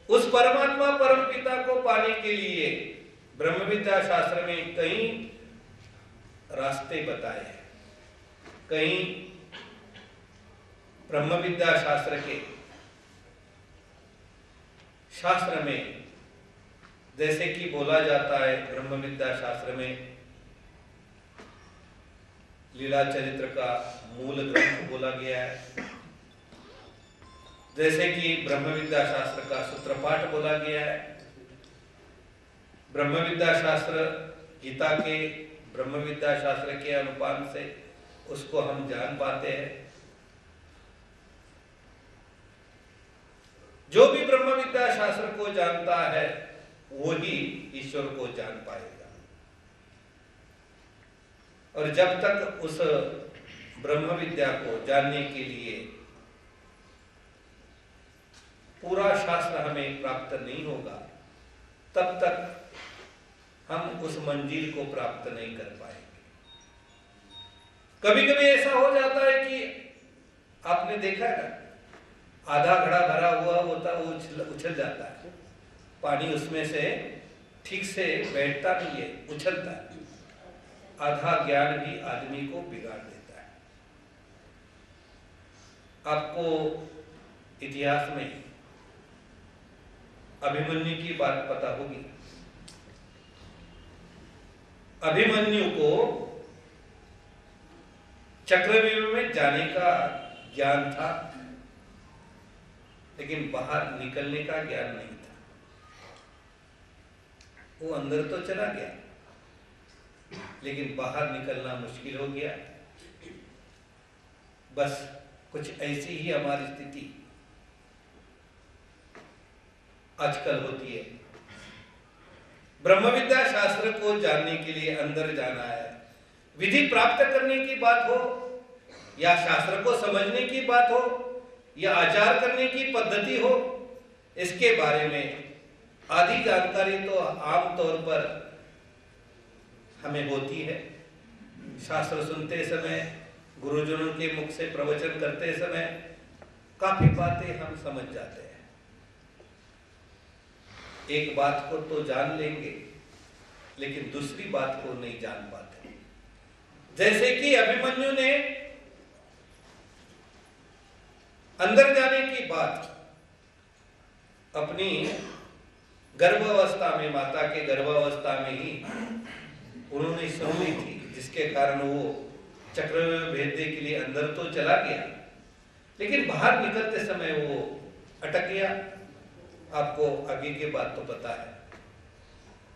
उस परमात्मा परम पिता को पाने के लिए ब्रह्म विद्या शास्त्र में कई रास्ते बताए हैं। कई ब्रह्म विद्या शास्त्र के शास्त्र में जैसे कि बोला जाता है, ब्रह्म विद्या शास्त्र में लीला चरित्र का मूल ग्रंथ बोला गया है। जैसे कि ब्रह्म विद्या शास्त्र का सूत्रपाठ बोला गया है। ब्रह्म विद्या शास्त्र गीता के ब्रह्म विद्या शास्त्र के अनुपान से उसको हम जान पाते हैं। जो भी ब्रह्म विद्या शास्त्र को जानता है वो ही ईश्वर को जान पाएगा। और जब तक उस ब्रह्म विद्या को जानने के लिए पूरा शास्त्र हमें प्राप्त नहीं होगा, तब तक हम उस मंजिल को प्राप्त नहीं कर पाएंगे। कभी कभी ऐसा हो जाता है कि आपने देखा है ना, आधा घड़ा भरा हुआ होता वो उछल जाता है, पानी उसमें से ठीक से बैठता नहीं है, उछलता है। आधा ज्ञान भी आदमी को बिगाड़ देता है। आपको इतिहास में अभिमन्यु की बात पता होगी। अभिमन्यु को चक्रव्यूह में जाने का ज्ञान था, लेकिन बाहर निकलने का ज्ञान नहीं था। वो अंदर तो चला गया, लेकिन बाहर निकलना मुश्किल हो गया। बस कुछ ऐसी ही हमारी स्थिति आजकल होती है। ब्रह्म विद्या शास्त्र को जानने के लिए अंदर जाना है। विधि प्राप्त करने की बात हो या शास्त्र को समझने की बात हो या आचार करने की पद्धति हो, इसके बारे में आधी जानकारी तो आमतौर पर हमें होती है। शास्त्र सुनते समय, गुरुजनों के मुख से प्रवचन करते समय काफी बातें हम समझ जाते हैं। एक बात को तो जान लेंगे, लेकिन दूसरी बात को नहीं जान पाते। जैसे कि अभिमन्यु ने अंदर जाने की बात अपनी गर्भावस्था में, माता के गर्भावस्था में ही उन्होंने सुन ली थी, जिसके कारण वो चक्रव्यूह भेदने के लिए अंदर तो चला गया, लेकिन बाहर निकलते समय वो अटक गया। आपको आगे की बात तो पता है।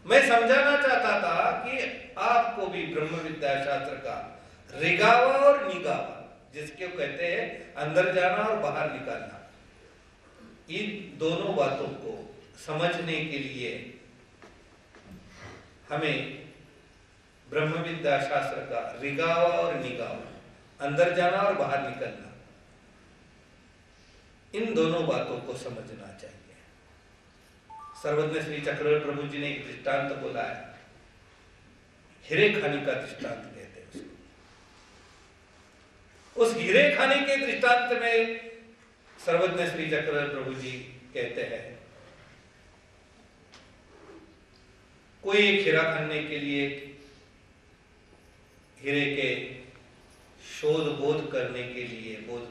मैं समझाना चाहता था कि आपको भी ब्रह्म विद्या शास्त्र का रिगावा और निगावा, जिसके कहते हैं अंदर जाना और बाहर निकालना, इन दोनों बातों को समझने के लिए हमें ब्रह्म विद्या शास्त्र का रिगावा और निगावा, अंदर जाना और बाहर निकलना, इन दोनों बातों को समझना चाहिए। सर्वज्ञ श्री चक्रवर्ती प्रभु जी ने एक दृष्टांत बोला है, हीरे खाने का दृष्टांत कहते हैं उसको। उस हीरे खाने के दृष्टांत में सर्वज्ञ श्री चक्रवर्ती प्रभु जी कहते हैं, कोई एक हीरा खाने के लिए, हीरे के शोध बोध करने के लिए, बोध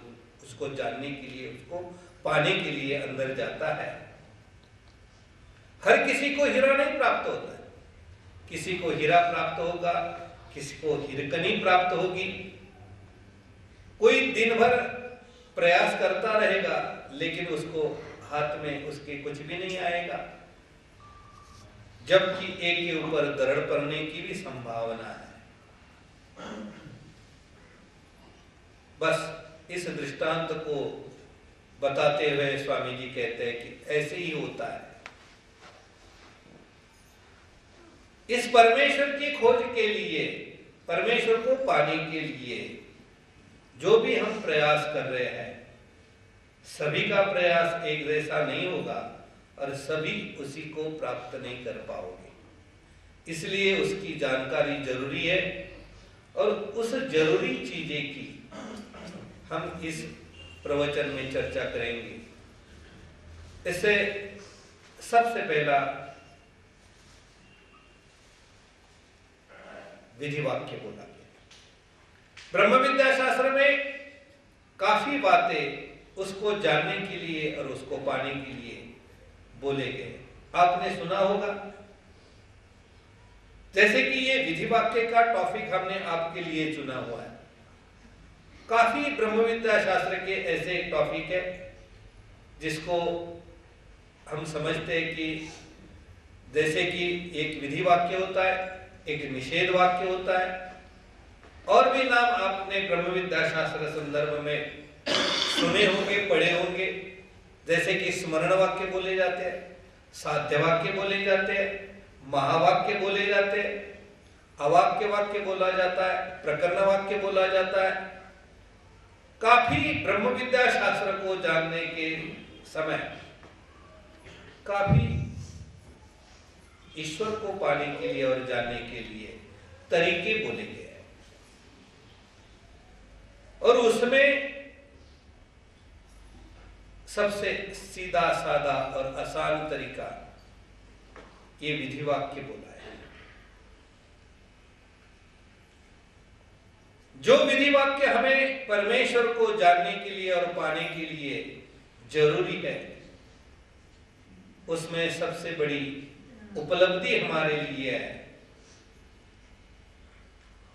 उसको जानने के लिए, उसको पाने के लिए अंदर जाता है। हर किसी को हीरा नहीं प्राप्त होता है, किसी को हीरा प्राप्त होगा, किसी को हीरकनी प्राप्त होगी। कोई दिन भर प्रयास करता रहेगा, लेकिन उसको हाथ में उसके कुछ भी नहीं आएगा, जबकि एक के ऊपर दरड़ पड़ने की भी संभावना है। बस इस दृष्टांत को बताते हुए स्वामी जी कहते हैं कि ऐसे ही होता है। इस परमेश्वर की खोज के लिए, परमेश्वर को पाने के लिए जो भी हम प्रयास कर रहे हैं, सभी का प्रयास एक जैसा नहीं होगा और सभी उसी को प्राप्त नहीं कर पाओगे। इसलिए उसकी जानकारी जरूरी है और उस जरूरी चीजें की हम इस प्रवचन में चर्चा करेंगे। इससे सबसे पहला विधि वाक्य बोला गया। ब्रह्म विद्या शास्त्र में काफी बातें उसको जानने के लिए और उसको पाने के लिए बोले गए। आपने सुना होगा, जैसे कि ये विधि वाक्य का टॉपिक हमने आपके लिए चुना हुआ है। काफी ब्रह्म विद्या शास्त्र के ऐसे टॉपिक है जिसको हम समझते हैं कि जैसे कि एक विधि वाक्य होता है, एक निषेध वाक्य होता है, और भी नाम आपने ब्रह्म विद्या शास्त्र संदर्भ में सुने होंगे, पढ़े होंगे। जैसे कि स्मरण वाक्य बोले जाते हैं, साध्य वाक्य बोले जाते हैं, महावाक्य बोले जाते हैं, अवाक्य वाक्य बोला जाता है, प्रकरण वाक्य बोला जाता है। काफी ब्रह्म विद्या शास्त्र को जानने के समय काफी ईश्वर को पाने के लिए और जानने के लिए तरीके बोले गए हैं, और उसमें सबसे सीधा साधा और आसान तरीका ये विधि वाक्य बोला है। जो विधि वाक्य हमें परमेश्वर को जानने के लिए और पाने के लिए जरूरी है, उसमें सबसे बड़ी उपलब्धि हमारे लिए है,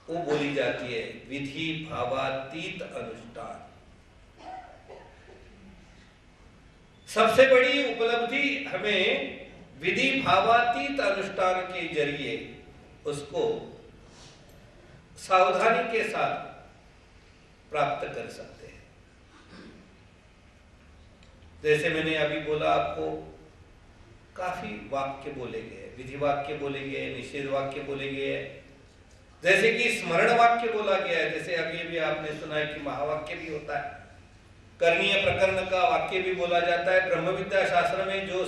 वो बोली जाती है विधि भावातीत अनुष्ठान। सबसे बड़ी उपलब्धि हमें विधि भावातीत अनुष्ठान के जरिए उसको सावधानी के साथ प्राप्त कर सकते हैं। जैसे मैंने अभी बोला, आपको काफी वाक्य बोले गए, विधि वाक्य बोले गए, निषेध वाक्य बोले गए। जैसे कि स्मरण वाक्य बोला गया है, जैसे अभी भी आपने सुना है कि महावाक्य भी होता है, करणीय प्रकरण का वाक्य भी बोला जाता है। ब्रह्म विद्या शास्त्र में जो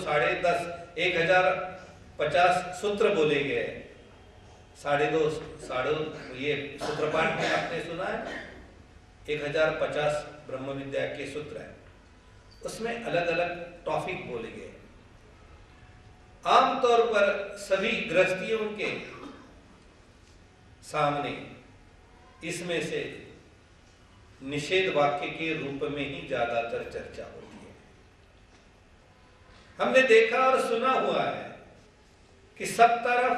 1050 सूत्र बोले गए, 250 ये सूत्रपाठ में आपने सुना है, 1050 ब्रह्म विद्या के सूत्र है, उसमें अलग अलग टॉपिक बोले गए। आमतौर पर सभी गृहस्थियों के सामने इसमें से निषेध वाक्य के रूप में ही ज्यादातर चर्चा होती है। हमने देखा और सुना हुआ है कि सब तरफ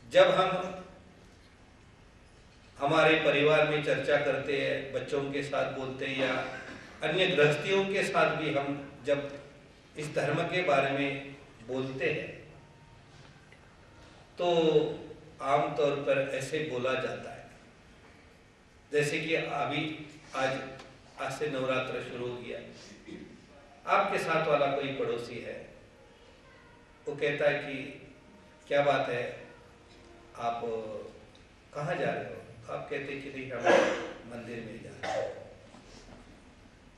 जब हम हमारे परिवार में चर्चा करते हैं, बच्चों के साथ बोलते हैं, या अन्य गृहस्थियों के साथ भी हम जब इस धर्म के बारे में बोलते हैं, तो आमतौर पर ऐसे बोला जाता है जैसे कि अभी आज से नवरात्र शुरू हो गया, आपके साथ वाला कोई पड़ोसी है, वो कहता है कि क्या बात है, आप कहाँ जा रहे हो? आप कहते हैं कि नहीं, हम मंदिर में जा रहे हैं।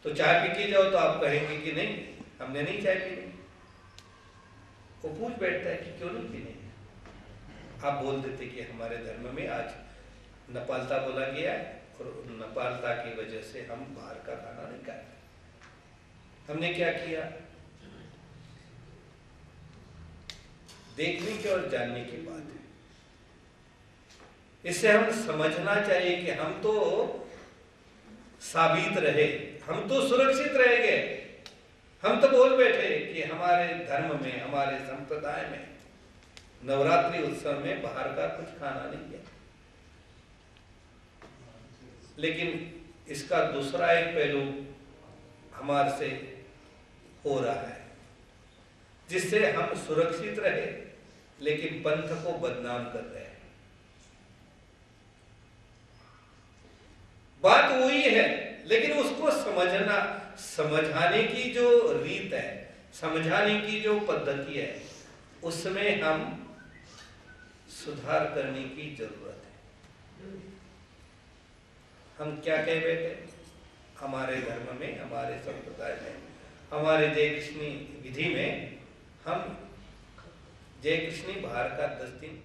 तो चाय पी के जाओ, तो आप कहेंगे कि नहीं, हमने नहीं चाय पीनी। वो पूछ बैठता है कि क्यों नहीं पीनी? आप बोल देते कि हमारे धर्म में आज नपालता बोला गया है, और नपालता की वजह से हम बाहर का खाना नहीं खाते। हमने क्या किया? देखने की और जानने की बात है। इससे हम समझना चाहिए कि हम तो साबित रहे, हम तो सुरक्षित रह गए। हम तो बोल बैठे कि हमारे धर्म में, हमारे संप्रदाय में नवरात्रि उत्सव में बाहर का कुछ खाना नहीं है। लेकिन इसका दूसरा एक पहलू हमारे से हो रहा है, जिससे हम सुरक्षित रहे लेकिन पंथ को बदनाम कर रहे हैं। बात वही है, लेकिन उसको समझाने की जो रीत है, समझाने की जो पद्धति है, उसमें हम सुधार करने की जरूरत है। हम क्या कह बैठे? हमारे धर्म में, हमारे संप्रदाय में, हमारे जय कृष्णी विधि में हम जय कृष्णी बाहर का 10 दिन